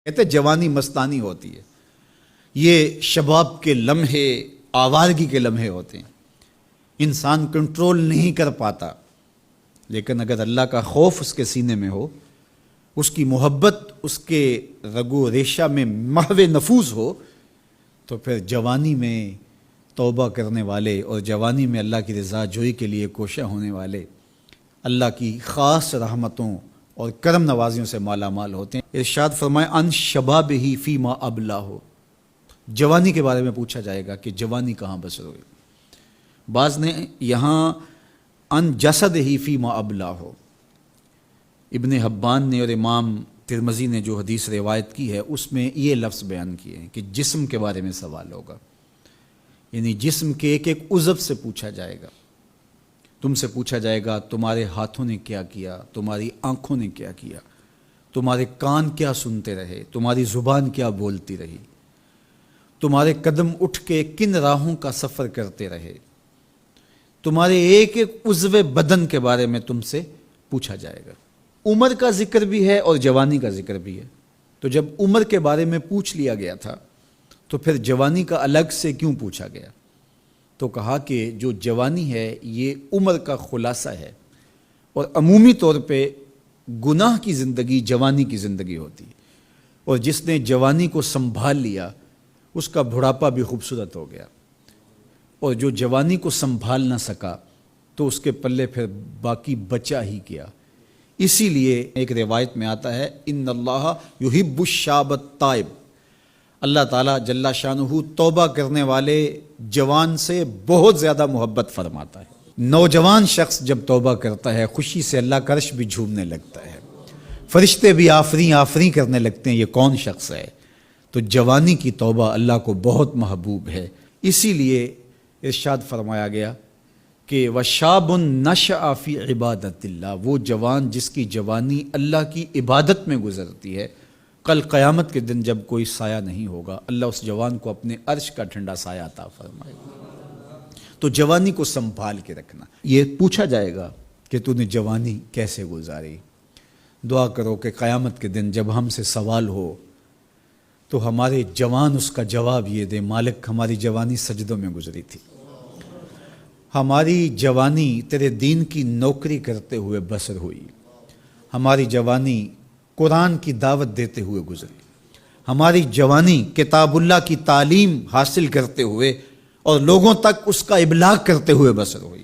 کہتے جوانی مستانی ہوتی ہے، یہ شباب کے لمحے آوارگی کے لمحے ہوتے ہیں، انسان کنٹرول نہیں کر پاتا، لیکن اگر اللہ کا خوف اس کے سینے میں ہو، اس کی محبت اس کے رگو ریشہ میں محو نفوذ ہو، تو پھر جوانی میں توبہ کرنے والے اور جوانی میں اللہ کی رضا جوئی کے لیے کوشاں ہونے والے اللہ کی خاص رحمتوں اور کرم نوازیوں سے مالا مال ہوتے ہیں۔ ارشاد فرمائے ان شبابہ فیما ابلاہ، جوانی کے بارے میں پوچھا جائے گا کہ جوانی کہاں بسر ہوئی۔ بعض نے یہاں ان جسدہ فیما ابلاہ، ابن حبان نے اور امام ترمذی نے جو حدیث روایت کی ہے اس میں یہ لفظ بیان کیے ہیں کہ جسم کے بارے میں سوال ہوگا، یعنی جسم کے ایک ایک عضو سے پوچھا جائے گا۔ تم سے پوچھا جائے گا تمہارے ہاتھوں نے کیا کیا، تمہاری آنکھوں نے کیا کیا، تمہارے کان کیا سنتے رہے، تمہاری زبان کیا بولتی رہی، تمہارے قدم اٹھ کے کن راہوں کا سفر کرتے رہے، تمہارے ایک ایک عضو بدن کے بارے میں تم سے پوچھا جائے گا۔ عمر کا ذکر بھی ہے اور جوانی کا ذکر بھی ہے، تو جب عمر کے بارے میں پوچھ لیا گیا تھا تو پھر جوانی کا الگ سے کیوں پوچھا گیا؟ تو کہا کہ جو جوانی ہے یہ عمر کا خلاصہ ہے، اور عمومی طور پہ گناہ کی زندگی جوانی کی زندگی ہوتی ہے، اور جس نے جوانی کو سنبھال لیا اس کا بڑھاپا بھی خوبصورت ہو گیا، اور جو جوانی کو سنبھال نہ سکا تو اس کے پلے پھر باقی بچا ہی کیا۔ اسی لیے ایک روایت میں آتا ہے ان اللہ یحب الشاب التائب، اللہ تعالیٰ جل شانہ توبہ کرنے والے جوان سے بہت زیادہ محبت فرماتا ہے۔ نوجوان شخص جب توبہ کرتا ہے خوشی سے اللہ کا عرش بھی جھومنے لگتا ہے، فرشتے بھی آفریں آفریں کرنے لگتے ہیں، یہ کون شخص ہے؟ تو جوانی کی توبہ اللہ کو بہت محبوب ہے۔ اسی لیے ارشاد فرمایا گیا کہ وَشَابٌ نَشَأَ فِي عِبَادَةِ اللَّهِ، وہ جوان جس کی جوانی اللہ کی عبادت میں گزرتی ہے، کل قیامت کے دن جب کوئی سایہ نہیں ہوگا اللہ اس جوان کو اپنے عرش کا ٹھنڈا سایہ عطا فرمائے گا۔ تو جوانی کو سنبھال کے رکھنا، یہ پوچھا جائے گا کہ تو نے جوانی کیسے گزاری۔ دعا کرو کہ قیامت کے دن جب ہم سے سوال ہو تو ہمارے جوان اس کا جواب یہ دے مالک ہماری جوانی سجدوں میں گزری تھی، ہماری جوانی تیرے دین کی نوکری کرتے ہوئے بسر ہوئی، ہماری جوانی قرآن کی دعوت دیتے ہوئے گزری، ہماری جوانی کتاب اللہ کی تعلیم حاصل کرتے ہوئے اور لوگوں تک اس کا ابلاغ کرتے ہوئے بسر ہوئی،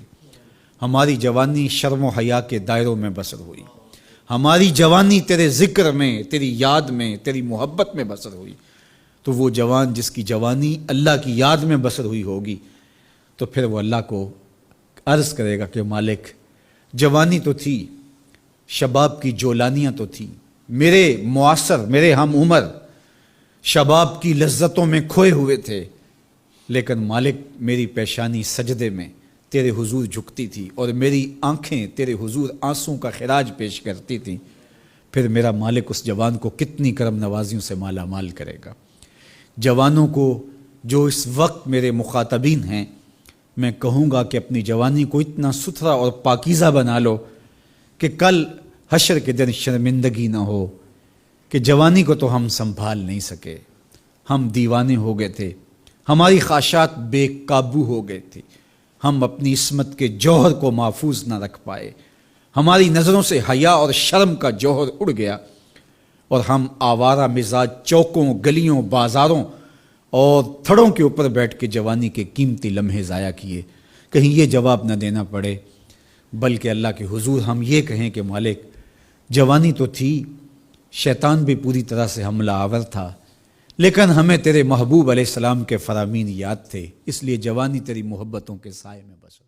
ہماری جوانی شرم و حیا کے دائروں میں بسر ہوئی، ہماری جوانی تیرے ذکر میں، تیری یاد میں، تیری محبت میں بسر ہوئی۔ تو وہ جوان جس کی جوانی اللہ کی یاد میں بسر ہوئی ہوگی تو پھر وہ اللہ کو عرض کرے گا کہ مالک جوانی تو تھی، شباب کی جولانیاں تو تھیں، میرے معاصر میرے ہم عمر شباب کی لذتوں میں کھوئے ہوئے تھے، لیکن مالک میری پیشانی سجدے میں تیرے حضور جھکتی تھی اور میری آنکھیں تیرے حضور آنسوں کا خراج پیش کرتی تھیں، پھر میرا مالک اس جوان کو کتنی کرم نوازیوں سے مالا مال کرے گا۔ جوانوں کو جو اس وقت میرے مخاطبین ہیں میں کہوں گا کہ اپنی جوانی کو اتنا ستھرا اور پاکیزہ بنا لو کہ کل حشر کے دن شرمندگی نہ ہو کہ جوانی کو تو ہم سنبھال نہیں سکے، ہم دیوانے ہو گئے تھے، ہماری خواہشات بے قابو ہو گئے تھے، ہم اپنی عصمت کے جوہر کو محفوظ نہ رکھ پائے، ہماری نظروں سے حیا اور شرم کا جوہر اڑ گیا، اور ہم آوارہ مزاج چوکوں گلیوں بازاروں اور تھڑوں کے اوپر بیٹھ کے جوانی کے قیمتی لمحے ضائع کیے۔ کہیں یہ جواب نہ دینا پڑے بلکہ اللہ کے حضور ہم یہ کہیں کہ مالک جوانی تو تھی، شیطان بھی پوری طرح سے حملہ آور تھا، لیکن ہمیں تیرے محبوب علیہ السلام کے فرامین یاد تھے، اس لیے جوانی تیری محبتوں کے سائے میں بسر